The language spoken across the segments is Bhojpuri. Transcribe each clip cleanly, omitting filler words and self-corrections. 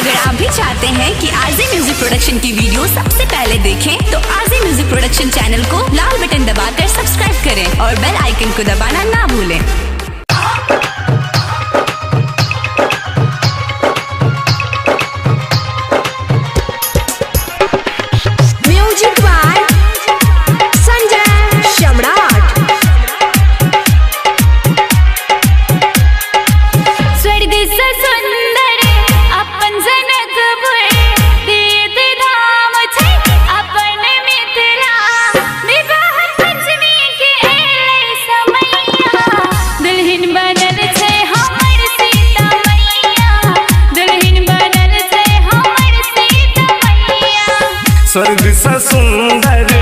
अगर आप भी चाहते हैं कि आरजे म्यूजिक प्रोडक्शन की वीडियो सबसे पहले देखें तो आरजे म्यूजिक प्रोडक्शन चैनल को लाल बटन दबाकर सब्सक्राइब करें और बेल आइकन को दबाना ना भूलें। स्वर्ग सा सुंदर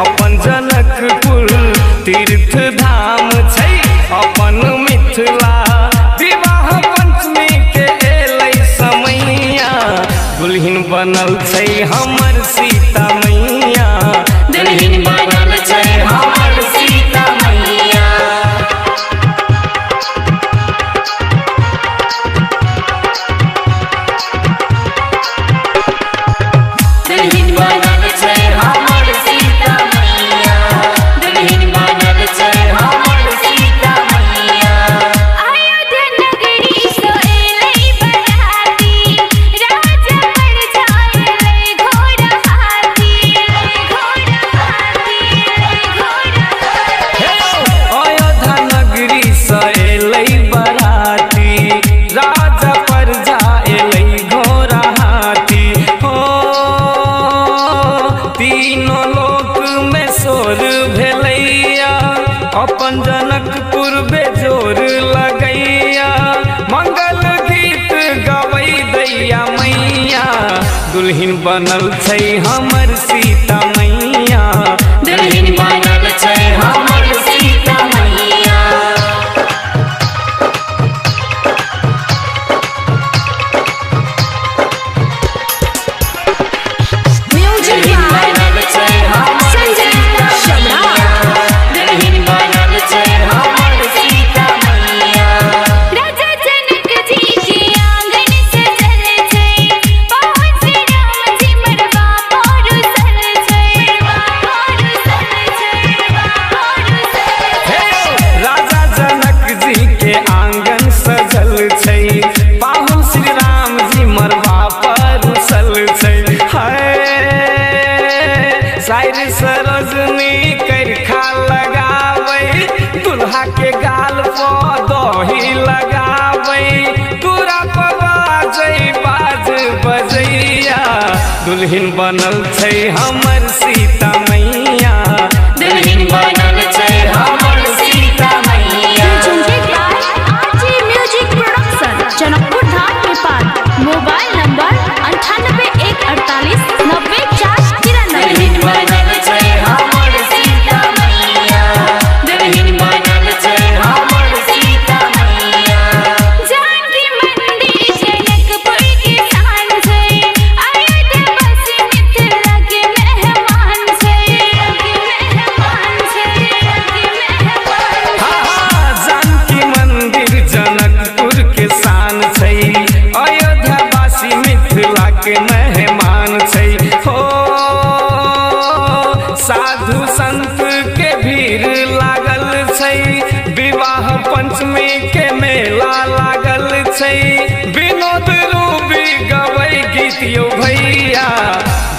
अपन जनकपुर तीर्थ धाम छै अपन मिथिला विवाह पंचमी के एलै समैया दुल्हिन बनल छै हमर सीता मैया दुल्हिन बनल छै हमर सीता मैया दुल्हिन बनल छै हमर सीता मैया दुल्हिन बनल छै हमर सीता मैया अयोध्या नगरी से एलै बराती राजा पर जाए घोड़ा हाथी अयोध्या नगरी से एलै बराती राजा पर जाए घोड़ा हाथी हो तीनों लोक में शोर भेलैया अपन जनकपुर बेजोर लगैया मंगल गीत गबै दैया मैया दुल्हिन बनल छै हमर सीता मैया दुल्हिन बनल छै हमर सीता मैया सरोजनी करखा लगावे दुल्हा के गाल पर दही लगावे पूरा बाजे बाज बजैया दुल्हिन बनल छै हमर सीता मैया दुल्हिन बनल छै हमर सीता मैया RJ music production Janakpur Dham Nepal mobile number 98 148 90 493 बनल छै हमर सीता मैया दुल्हिन बनल छै हमर सीता मैया जानकी मंदिर जनकपुर के शान छै अयोध्या बसी मिथिला के मेहमान छै जानकी मंदिर जनकपुर के शान छै अयोध्या वासी मिथिला के मेहमान छै हो साधु संत के भीड़ लागल छै विवाह पंचमी के मेला लागल छै विनोद रूबी गबै गीत यौ भैया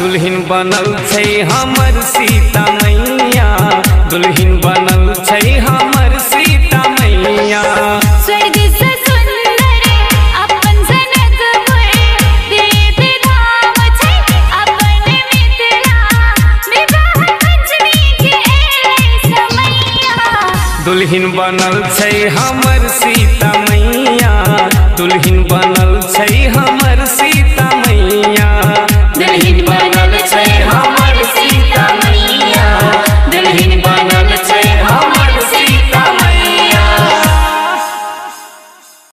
दुल्हिन बनल छै हमर सीता मैया दुल्हिन बनल छै हमर सीता मैया स्वर्ग से सुंदर अपन जनकपुर तीर्थ धाम छै अपन मिथिला विवाह पंचमी के एलै समैया दुल्हिन बनल छै हमर सीता मैया दुल्हिन बनल